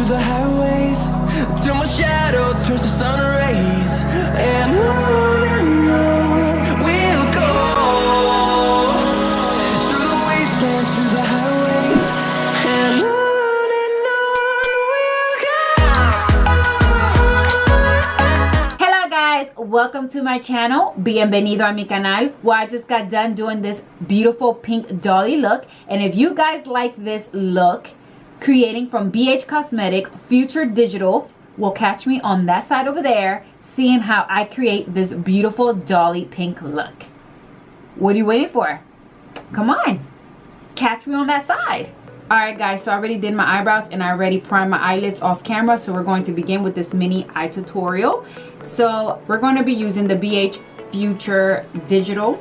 through the highways till my shadow turns to sun rays, and on we'll go through the wastelands, through the highways, and on we'll go. Hello guys, welcome to my channel. Bienvenido a mi canal. Well, I just got done doing this beautiful pink dolly look, and if you guys like this look, creating from BH Cosmetic Future Digital, will catch me on that side over there, seeing how I create this beautiful dolly pink look. What are you waiting for? Come on, catch me on that side. Alright guys, so I already did my eyebrows and I already primed my eyelids off camera, so we're going to begin with this mini eye tutorial. So we're going to be using the BH Future Digital.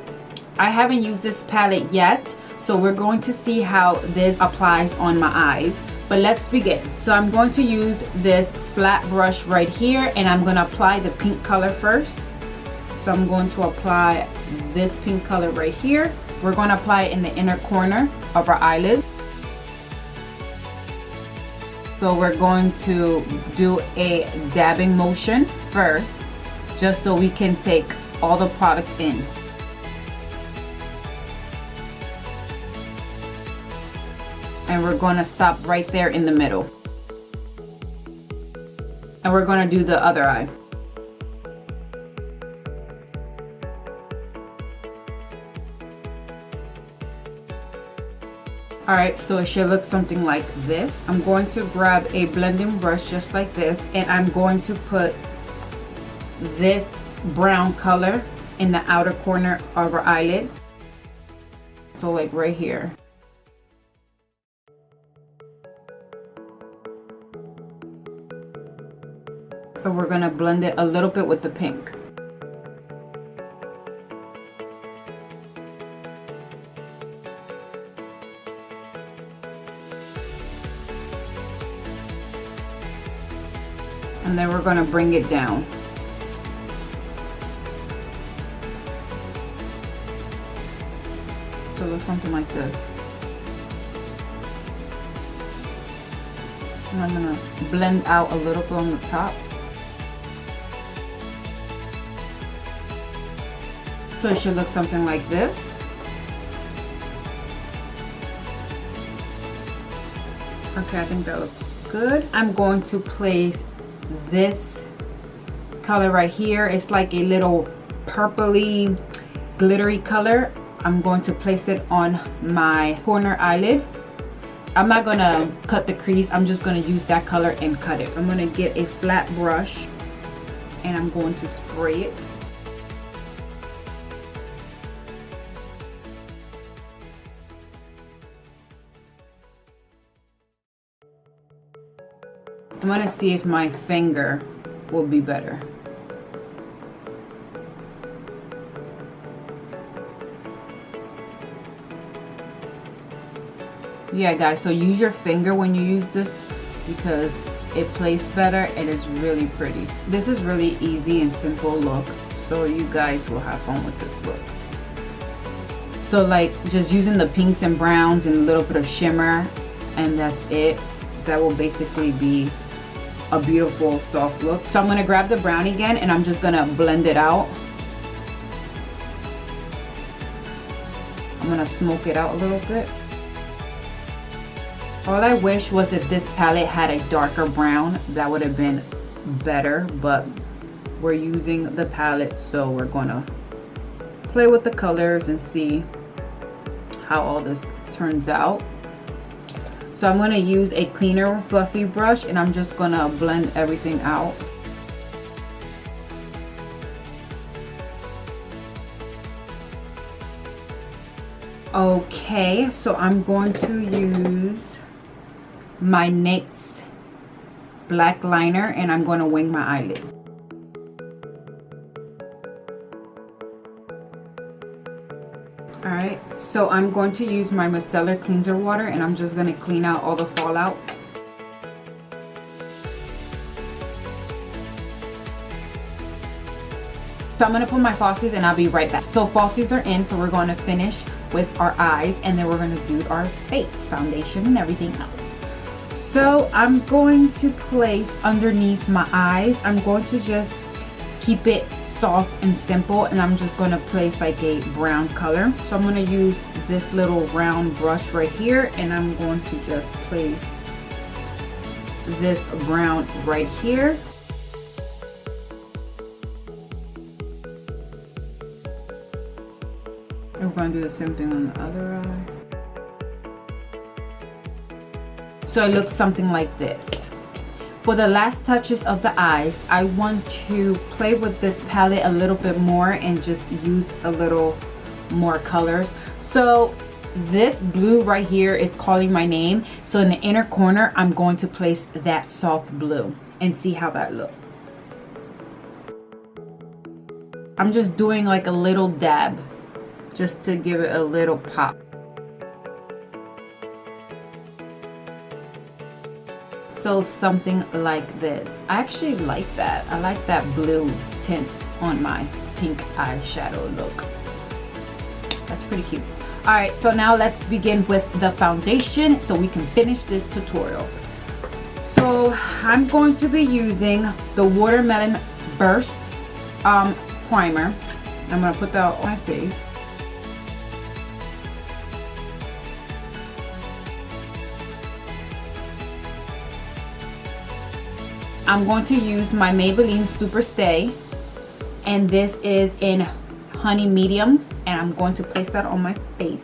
I haven't used this palette yet, so we're going to see how this applies on my eyes. But let's begin. So I'm going to use this flat brush right here, and I'm going to apply the pink color first. So I'm going to apply this pink color right here. We're going to apply it in the inner corner of our eyelid. So we're going to do a dabbing motion first, just so we can take all the product in. And we're going to stop right there in the middle. And we're going to do the other eye. Alright, so it should look something like this. I'm going to grab a blending brush just like this, and I'm going to put this brown color in the outer corner of our eyelids. So like right here. And we're going to blend it a little bit with the pink. And then we're going to bring it down. So it looks something like this. And I'm going to blend out a little bit on the top. So it should look something like this. Okay, I think that looks good. I'm going to place this color right here. It's like a little purpley glittery color. I'm going to place it on my corner eyelid. I'm not going to cut the crease. I'm just going to use that color and cut it. I'm going to get a flat brush and I'm going to spray it. I'm going to see if my finger will be better. Yeah guys, so use your finger when you use this because it plays better and it's really pretty. This is really easy and simple look, so you guys will have fun with this look. So like just using the pinks and browns and a little bit of shimmer, and that's it. That will basically be a beautiful soft look. So I'm going to grab the brown again and I'm just going to blend it out. I'm going to smoke it out a little bit. All I wish was if this palette had a darker brown, that would have been better, but we're using the palette, so we're going to play with the colors and see how all this turns out. So I'm going to use a cleaner fluffy brush and I'm just going to blend everything out. Okay, so I'm going to use my NYX black liner and I'm going to wing my eyelid. Alright, so I'm going to use my micellar cleanser water and I'm just going to clean out all the fallout. So I'm going to put my falsies and I'll be right back. So falsies are in, so we're going to finish with our eyes and then we're going to do our face, foundation and everything else. So I'm going to place underneath my eyes, I'm going to just keep it soft and simple, and I'm just going to place like a brown color. So I'm going to use this little round brush right here, and I'm going to just place this brown right here. I'm going to do the same thing on the other eye. So it looks something like this. For the last touches of the eyes, I want to play with this palette a little bit more and just use a little more colors. So this blue right here is calling my name. So in the inner corner, I'm going to place that soft blue and see how that looks. I'm just doing like a little dab just to give it a little pop. So something like this. I actually like that. I like that blue tint on my pink eyeshadow look. That's pretty cute. All right, so now let's begin with the foundation so we can finish this tutorial. So I'm going to be using the Watermelon Burst primer. I'm gonna put that on my face. I'm going to use my Maybelline Super Stay, and this is in Honey Medium, and I'm going to place that on my face.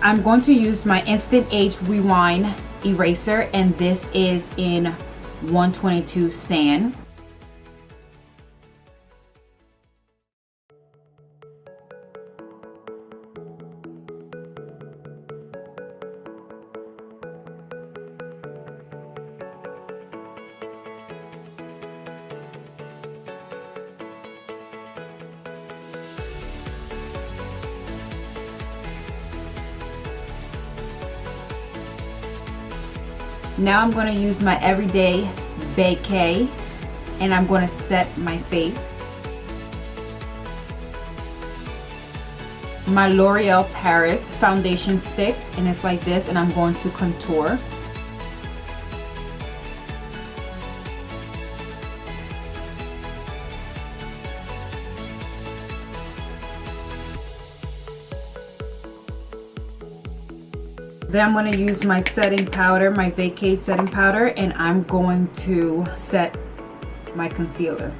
I'm going to use my Instant Age Rewind eraser, and this is in 122 Sand. Now I'm going to use my Everyday Bouquet, and I'm going to set my face. My L'Oreal Paris foundation stick, and it's like this, and I'm going to contour. Then I'm going to use my setting powder, my Vacay setting powder, and I'm going to set my concealer.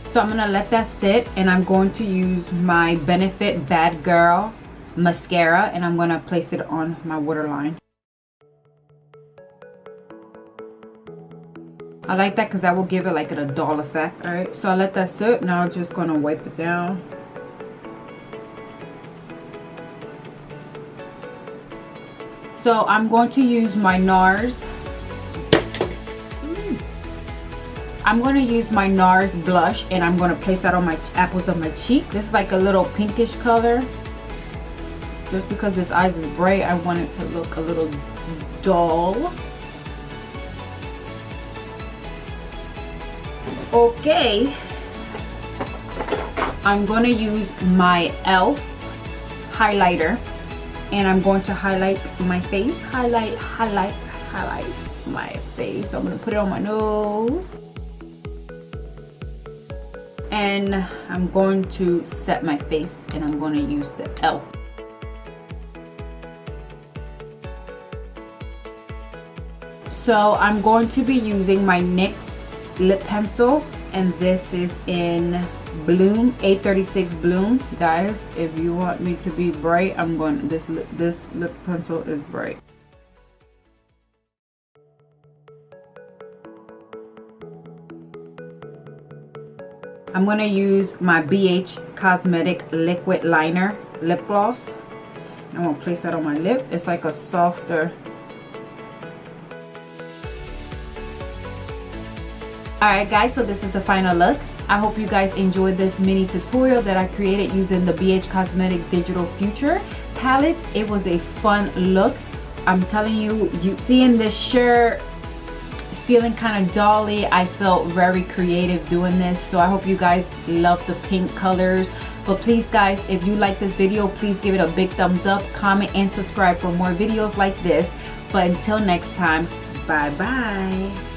So I'm going to let that sit, and I'm going to use my Benefit Bad Girl mascara, and I'm going to place it on my waterline. I like that because that will give it like a doll effect. All right, so I let that sit. Now I'm just going to wipe it down. So I'm going to use my NARS. I'm going to use my NARS blush, and I'm going to place that on my apples of my cheek. This is like a little pinkish color. Just because this eyes is bright, I want it to look a little dull. Okay, I'm going to use my e.l.f. highlighter, and I'm going to highlight my face. Highlight my face. So I'm going to put it on my nose, and I'm going to set my face, and I'm going to use the e.l.f. So I'm going to be using my NYX lip pencil, and this is in Bloom, 836 Bloom. Guys, if you want me to be bright, I'm going, this lip pencil is bright. I'm going to use my BH Cosmetic liquid liner lip gloss. I'm going to place that on my lip. It's like a softer. Alright guys, so this is the final look. I hope you guys enjoyed this mini tutorial that I created using the BH Cosmetics Digital Future palette. It was a fun look. I'm telling you, seeing this shirt feeling kind of dolly, I felt very creative doing this. So I hope you guys love the pink colors. But please guys, if you like this video, please give it a big thumbs up, comment, and subscribe for more videos like this. But until next time, bye bye.